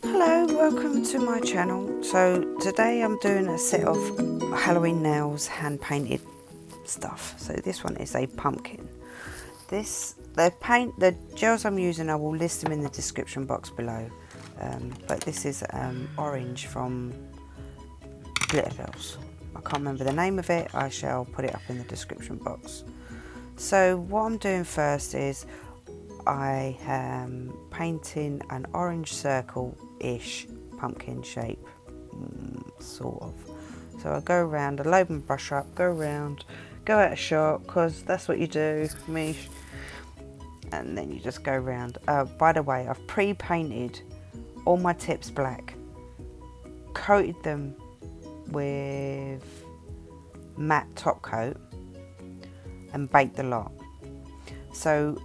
Hello, welcome to my channel. So today I'm doing a set of Halloween nails hand painted stuff. So this one is a pumpkin. The gels I'm using, I will list them in the description box below. But this is orange from Glitter Gels. I can't remember the name of it. I shall put it up in the description box. So what I'm doing first is I am painting an orange circle-ish pumpkin shape, sort of. So I go around, I load my brush up, go around, go out of shot, because that's what you do, Mish. And then you just go around. By the way, I've pre-painted all my tips black, coated them with matte top coat, and baked the lot. So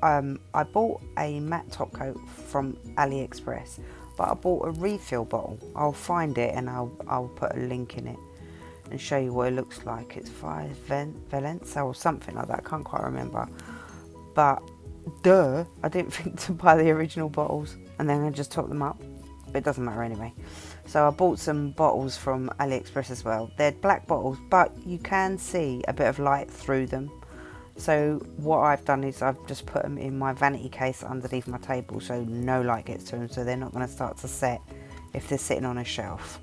I bought a matte top coat from AliExpress, but I bought a refill bottle. I'll find it and I'll put a link in it and show you what it looks like. It's 5 Valence or something like that. I can't quite remember. But I didn't think to buy the original bottles, and then I just topped them up. But it doesn't matter anyway. So I bought some bottles from AliExpress as well. They're black bottles, but you can see a bit of light through them. So what I've done is I've just put them in my vanity case underneath my table, so no light gets to them, so they're not going to start to set if they're sitting on a shelf.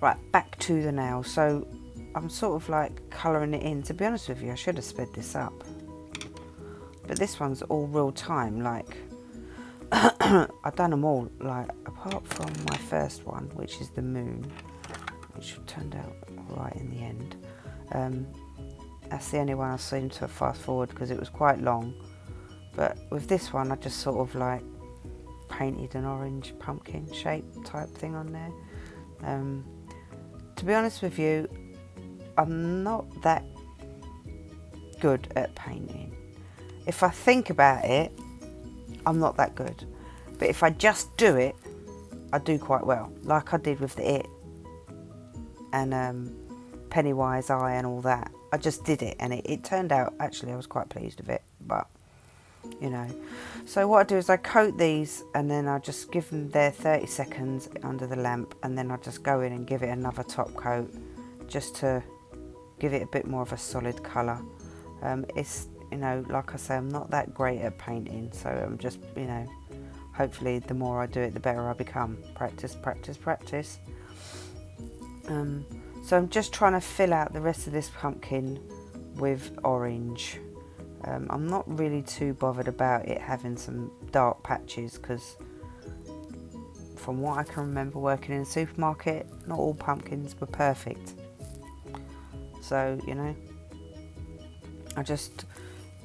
Right, back to the nail. So I'm sort of like colouring it in. To be honest with you, I should have sped this up, but this one's all real time. Like I've done them all, like apart from my first one, which is the moon, which turned out right in the end. That's the only one I seem to fast forward because it was quite long. But with this one, I just sort of like painted an orange pumpkin shape type thing on there. To be honest with you, I'm not that good at painting. If I think about it, I'm not that good. But if I just do it, I do quite well. Like I did with the It and Pennywise Eye and all that. I just did it, and it turned out, actually I was quite pleased with it, but you know. So what I do is I coat these, and then I just give them their 30 seconds under the lamp, and then I just go in and give it another top coat just to give it a bit more of a solid colour. It's, you know, like I say, I'm not that great at painting, so I'm just, you know, hopefully the more I do it, the better I become. Practice, practice, practice. So I'm just trying to fill out the rest of this pumpkin with orange. I'm not really too bothered about it having some dark patches, because from what I can remember working in a supermarket, not all pumpkins were perfect. So, you know, I just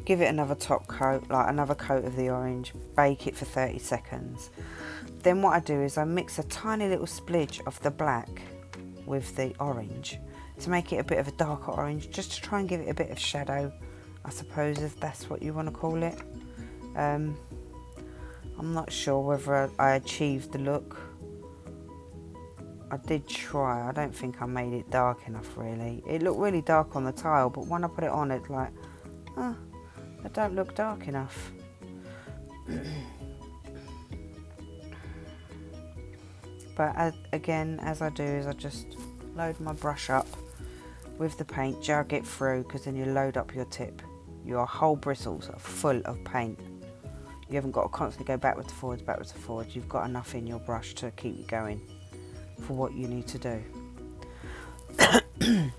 give it another top coat, like another coat of the orange, bake it for 30 seconds. Then what I do is I mix a tiny little splidge of the black with the orange to make it a bit of a darker orange, just to try and give it a bit of shadow, I suppose, if that's what you want to call it. I'm not sure whether I achieved the look. I did try. I don't think I made it dark enough, really. It looked really dark on the tile, but when I put it on, it's like, oh, it don't look dark enough. But again, as I do, is I just load my brush up with the paint, jug it through, because then you load up your tip. Your whole bristles are full of paint. You haven't got to constantly go backwards and forwards, backwards and forwards. You've got enough in your brush to keep you going for what you need to do.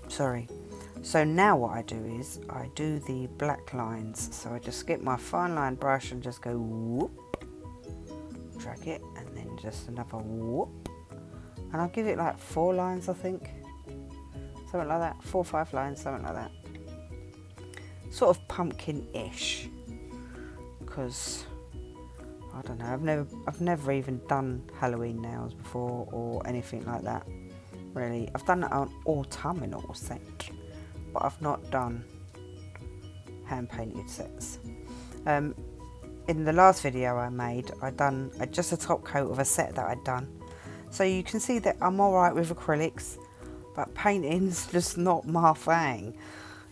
Sorry. So now what I do is I do the black lines. So I just get my fine line brush and just go whoop, drag it, and then just another whoop. And I'll give it like 4 lines, I think. Something like that. 4 or 5 lines, something like that. Sort of pumpkin-ish. Because, I don't know, I've never even done Halloween nails before or anything like that. Really. I've done it on autumnal set, but I've not done hand-painted sets. In the last video I made, I'd done just a top coat of a set that I'd done. So you can see that I'm alright with acrylics, but painting's just not my thing.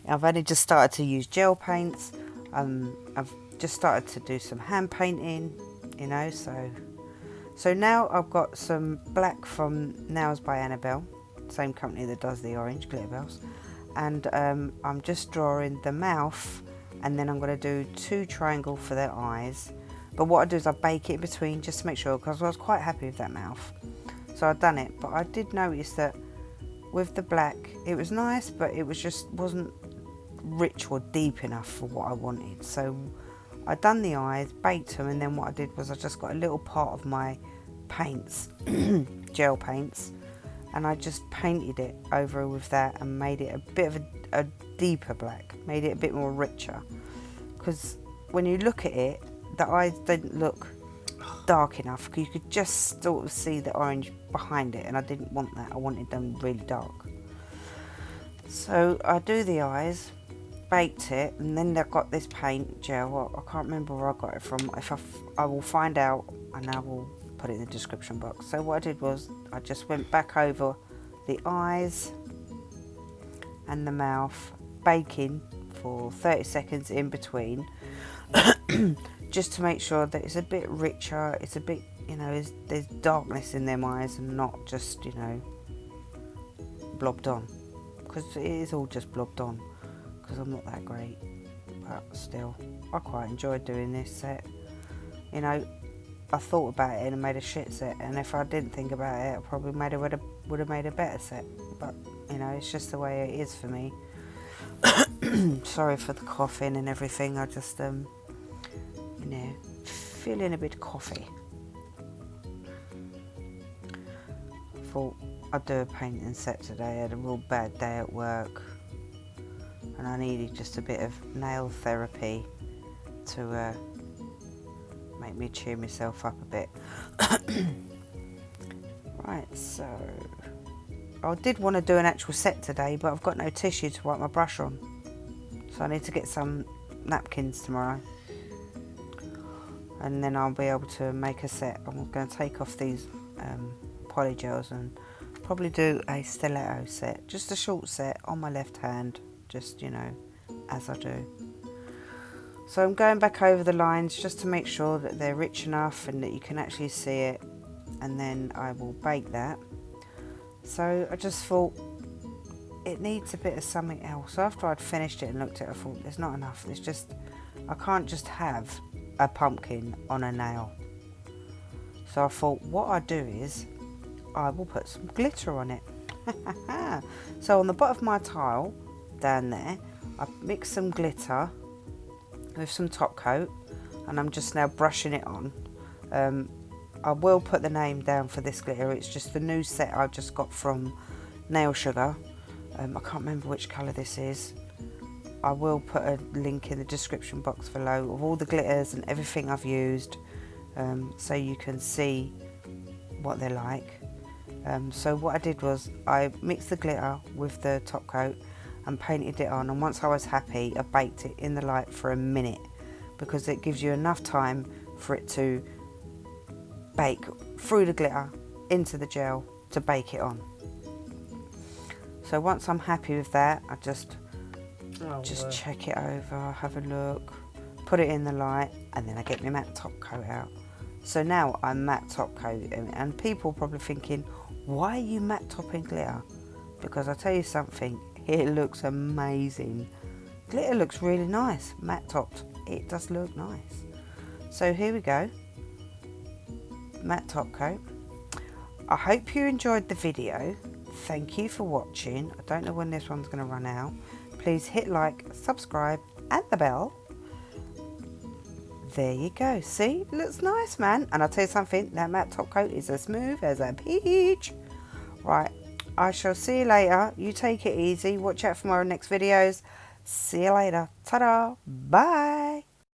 I've only just started to use gel paints. I've just started to do some hand painting, you know. So now I've got some black from Nails by Annabelle, same company that does the orange glitter bells, and I'm just drawing the mouth, and then I'm going to do 2 triangles for their eyes. But what I do is I bake it in between just to make sure, because I was quite happy with that mouth, so I've done it. But I did notice that with the black it was nice, but it was just wasn't rich or deep enough for what I wanted. So I done the eyes, baked them, and then what I did was I just got a little pot of my paints, gel paints, and I just painted it over with that and made it a bit of a deeper black, made it a bit more richer, because when you look at it, the eyes didn't look dark enough, because you could just sort of see the orange behind it, and I didn't want that. I wanted them really dark. So I do the eyes, baked it, and then I got this paint gel. I can't remember where I got it from. If I will find out, and I will put it in the description box. So what I did was I just went back over the eyes and the mouth, baking for 30 seconds in between, just to make sure that it's a bit richer, it's a bit, you know, there's darkness in them eyes and not just, you know, blobbed on, because it is all just blobbed on, because I'm not that great. But still, I quite enjoyed doing this set. You know, I thought about it and made a shit set, and if I didn't think about it, I probably would have made a better set. But you know, it's just the way it is for me. Sorry for the coughing and everything. I just you know, feeling a bit coffee. Thought I'd do a painting set today. I had a real bad day at work, and I needed just a bit of nail therapy to make me cheer myself up a bit. Right, so I did want to do an actual set today, but I've got no tissue to wipe my brush on, so I need to get some napkins tomorrow, and then I'll be able to make a set. I'm going to take off these polygels and probably do a stiletto set, just a short set on my left hand, just, you know, as I do. So I'm going back over the lines just to make sure that they're rich enough and that you can actually see it, and then I will bake that. So I just thought it needs a bit of something else. After I'd finished it and looked at it, I thought there's not enough. There's just, I can't just have a pumpkin on a nail. So I thought what I'd do is I will put some glitter on it. So on the bottom of my tile down there, I mixed some glitter with some top coat, and I'm just now brushing it on. I will put the name down for this glitter. It's just the new set I just got from Nail Sugar. I can't remember which colour this is. I will put a link in the description box below of all the glitters and everything I've used, so you can see what they're like. So what I did was I mixed the glitter with the top coat and painted it on, and once I was happy, I baked it in the light for a minute, because it gives you enough time for it to bake through the glitter into the gel to bake it on. So once I'm happy with that, I just check it over, have a look, put it in the light, and then I get my matte top coat out. So now I'm matte top coating, and people probably thinking, why are you matte topping glitter? Because I tell you something, it looks amazing. Glitter looks really nice, matte topped. It does look nice. So here we go, matte top coat. I hope you enjoyed the video. Thank you for watching. I don't know when this one's going to run out. Please hit like, subscribe, and the bell. There you go. See, it looks nice, man. And I'll tell you something, that matte top coat is as smooth as a peach. Right, I shall see you later. You take it easy. Watch out for my next videos. See you later. Ta-da. Bye.